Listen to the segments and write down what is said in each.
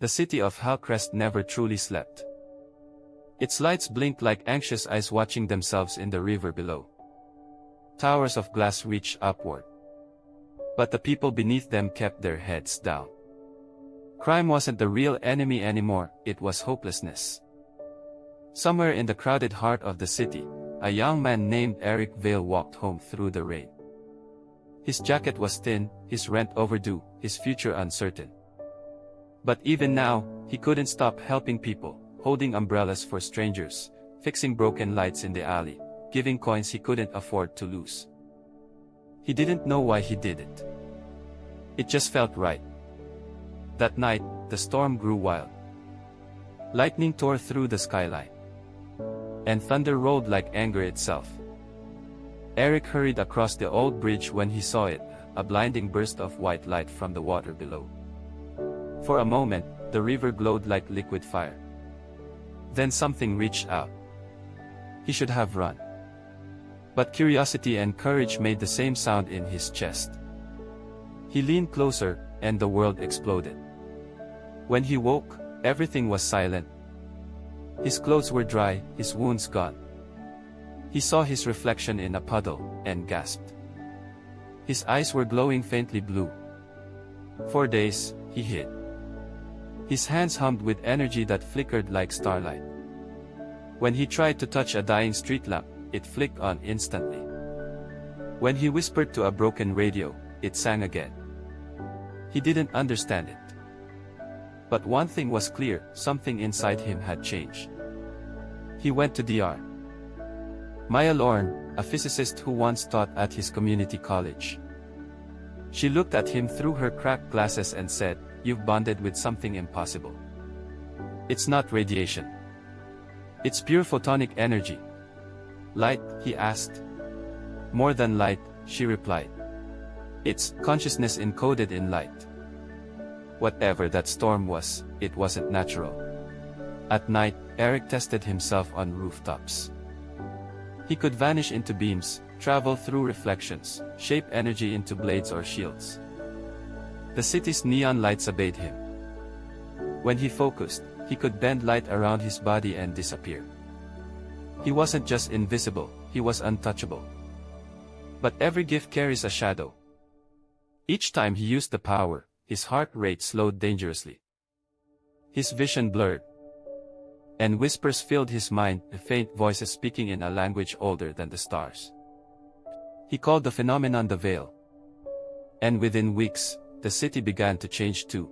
The city of Hillcrest never truly slept. Its lights blinked like anxious eyes watching themselves in the river below. Towers of glass reached upward. But the people beneath them kept their heads down. Crime wasn't the real enemy anymore, it was hopelessness. Somewhere in the crowded heart of the city, a young man named Eric Vale walked home through the rain. His jacket was thin, his rent overdue, his future uncertain. But even now, he couldn't stop helping people, holding umbrellas for strangers, fixing broken lights in the alley, giving coins he couldn't afford to lose. He didn't know why he did it. It just felt right. That night, the storm grew wild. Lightning tore through the skyline. And thunder rolled like anger itself. Eric hurried across the old bridge when he saw it, a blinding burst of white light from the water below. For a moment, the river glowed like liquid fire. Then something reached out. He should have run. But curiosity and courage made the same sound in his chest. He leaned closer, and the world exploded. When he woke, everything was silent. His clothes were dry, his wounds gone. He saw his reflection in a puddle, and gasped. His eyes were glowing faintly blue. For days, he hid. His hands hummed with energy that flickered like starlight. When he tried to touch a dying street lamp, it flicked on instantly. When he whispered to a broken radio, it sang again. He didn't understand it. But one thing was clear, something inside him had changed. He went to Dr. Maya Lorne, a physicist who once taught at his community college. She looked at him through her cracked glasses and said, "You've bonded with something impossible. It's not radiation. It's pure photonic energy." "Light?" he asked. "More than light," she replied. "It's consciousness encoded in light." Whatever that storm was, it wasn't natural. At night, Eric tested himself on rooftops. He could vanish into beams, travel through reflections, shape energy into blades or shields. The city's neon lights obeyed him. When he focused, he could bend light around his body and disappear. He wasn't just invisible, he was untouchable. But every gift carries a shadow. Each time he used the power, his heart rate slowed dangerously. His vision blurred. And whispers filled his mind, faint voices speaking in a language older than the stars. He called the phenomenon the veil. And within weeks, the city began to change too.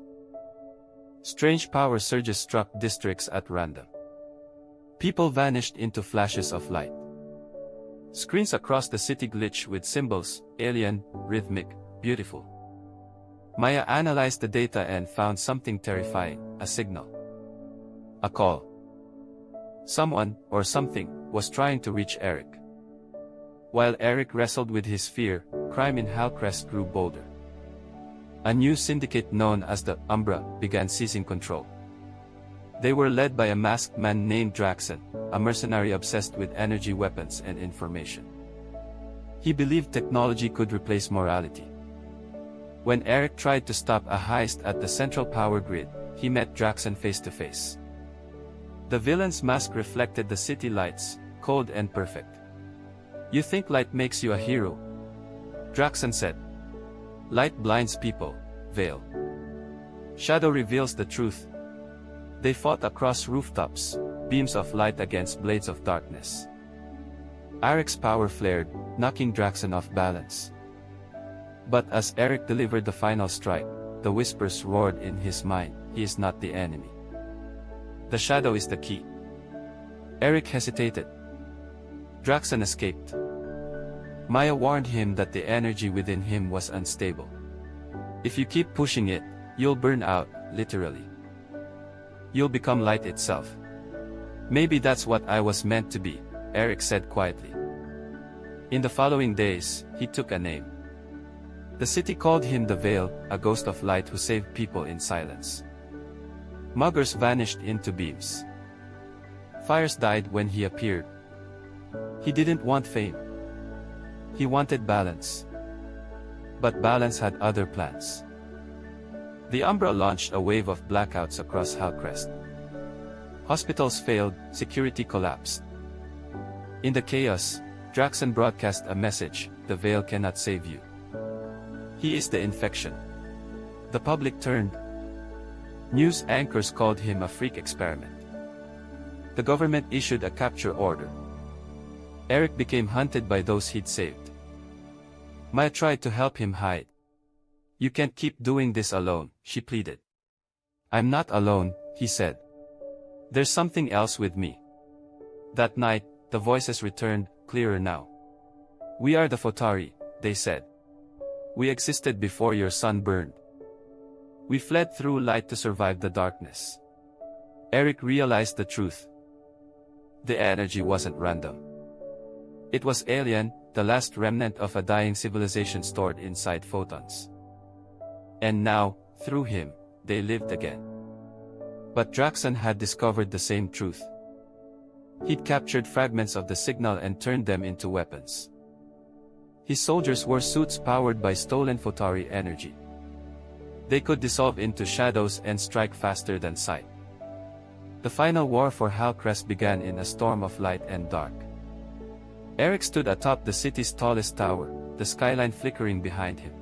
Strange power surges struck districts at random. People vanished into flashes of light. Screens across the city glitched with symbols, alien, rhythmic, beautiful. Maya analyzed the data and found something terrifying, a signal. A call. Someone, or something, was trying to reach Eric. While Eric wrestled with his fear, crime in Hillcrest grew bolder. A new syndicate known as the Umbra began seizing control. They were led by a masked man named Draxon, a mercenary obsessed with energy weapons and information. He believed technology could replace morality. When Eric tried to stop a heist at the central power grid, he met Draxon face to face. The villain's mask reflected the city lights, cold and perfect. "You think light makes you a hero?" Draxon said. "Light blinds people, Vale. Shadow reveals the truth." They fought across rooftops, beams of light against blades of darkness. Eric's power flared, knocking Draxon off balance. But as Eric delivered the final strike, the whispers roared in his mind, "He is not the enemy. The shadow is the key." Eric hesitated. Draxon escaped. Maya warned him that the energy within him was unstable. "If you keep pushing it, you'll burn out, literally. You'll become light itself." "Maybe that's what I was meant to be," Eric said quietly. In the following days, he took a name. The city called him the Veil, a ghost of light who saved people in silence. Muggers vanished into beams. Fires died when he appeared. He didn't want fame. He wanted balance. But balance had other plans. The Umbra launched a wave of blackouts across Hillcrest. Hospitals failed, security collapsed. In the chaos, Draxon broadcast a message: the Veil cannot save you. He is the infection. The public turned. News anchors called him a freak experiment. The government issued a capture order. Eric became hunted by those he'd saved. Maya tried to help him hide. "You can't keep doing this alone," she pleaded. "I'm not alone," he said. "There's something else with me." That night, the voices returned, clearer now. "We are the Fotari," they said. "We existed before your sun burned. We fled through light to survive the darkness." Eric realized the truth. The energy wasn't random. It was alien, the last remnant of a dying civilization stored inside photons. And now, through him, they lived again. But Draxon had discovered the same truth. He'd captured fragments of the signal and turned them into weapons. His soldiers wore suits powered by stolen Fotari energy. They could dissolve into shadows and strike faster than sight. The final war for Hillcrest began in a storm of light and dark. Eric stood atop the city's tallest tower, the skyline flickering behind him.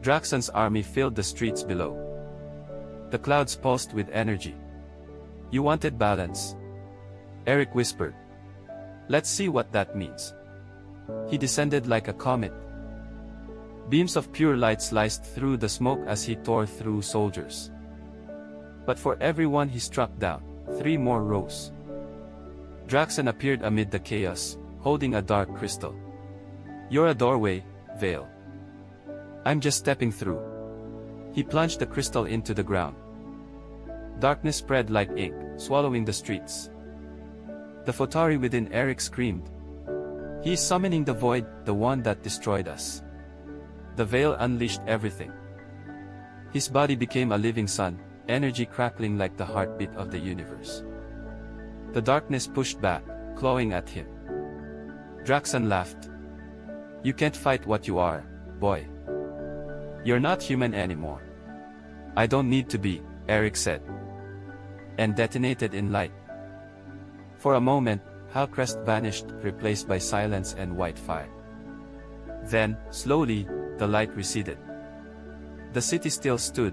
Draxon's army filled the streets below. The clouds pulsed with energy. "You wanted balance," Eric whispered. "Let's see what that means." He descended like a comet. Beams of pure light sliced through the smoke as he tore through soldiers. But for everyone he struck down, 3 more rose. Draxon appeared amid the chaos, holding a dark crystal. "You're a doorway, Veil. I'm just stepping through." He plunged the crystal into the ground. Darkness spread like ink, swallowing the streets. The Fotari within Eric screamed. "He is summoning the void, the one that destroyed us." The Veil unleashed everything. His body became a living sun, energy crackling like the heartbeat of the universe. The darkness pushed back, clawing at him. Draxon laughed. "You can't fight what you are, boy. You're not human anymore." "I don't need to be," Eric said. And detonated in light. For a moment, Hillcrest vanished, replaced by silence and white fire. Then, slowly, the light receded. The city still stood.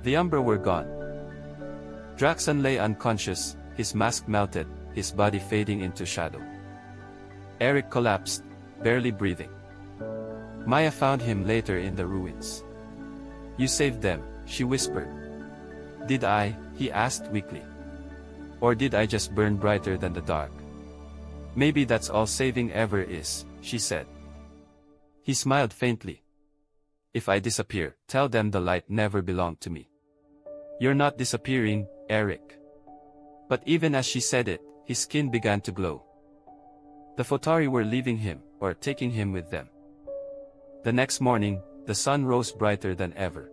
The Umbra were gone. Draxon lay unconscious, his mask melted, his body fading into shadow. Eric collapsed, barely breathing. Maya found him later in the ruins. "You saved them," she whispered. "Did I?" he asked weakly. "Or did I just burn brighter than the dark?" "Maybe that's all saving ever is," she said. He smiled faintly. "If I disappear, tell them the light never belonged to me." "You're not disappearing, Eric." But even as she said it, his skin began to glow. The Fotari were leaving him, or taking him with them. The next morning, the sun rose brighter than ever.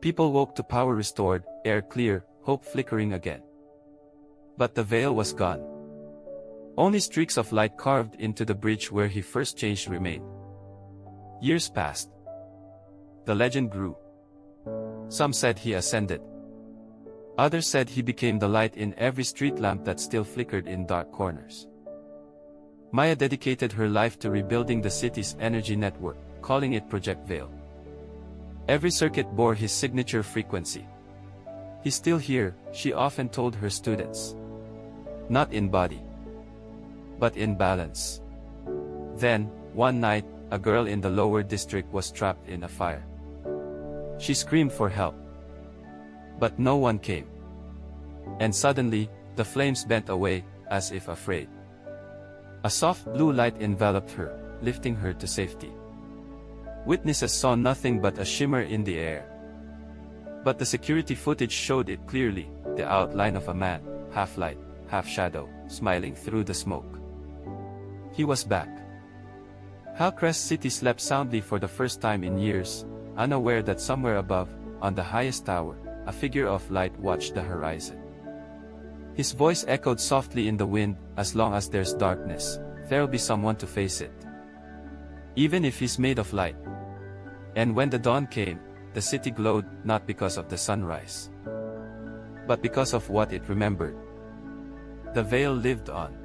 People woke to power restored, air clear, hope flickering again. But the Veil was gone. Only streaks of light carved into the bridge where he first changed remained. Years passed. The legend grew. Some said he ascended. Others said he became the light in every street lamp that still flickered in dark corners. Maya dedicated her life to rebuilding the city's energy network, calling it Project Veil. Every circuit bore his signature frequency. "He's still here," she often told her students. "Not in body, but in balance." Then, one night, a girl in the lower district was trapped in a fire. She screamed for help. But no one came. And suddenly, the flames bent away, as if afraid. A soft blue light enveloped her, lifting her to safety. Witnesses saw nothing but a shimmer in the air. But the security footage showed it clearly, the outline of a man, half light, half shadow, smiling through the smoke. He was back. Hillcrest City slept soundly for the first time in years, unaware that somewhere above, on the highest tower, a figure of light watched the horizon. His voice echoed softly in the wind, "As long as there's darkness, there'll be someone to face it. Even if he's made of light." And when the dawn came, the city glowed not because of the sunrise, but because of what it remembered. The veil lived on.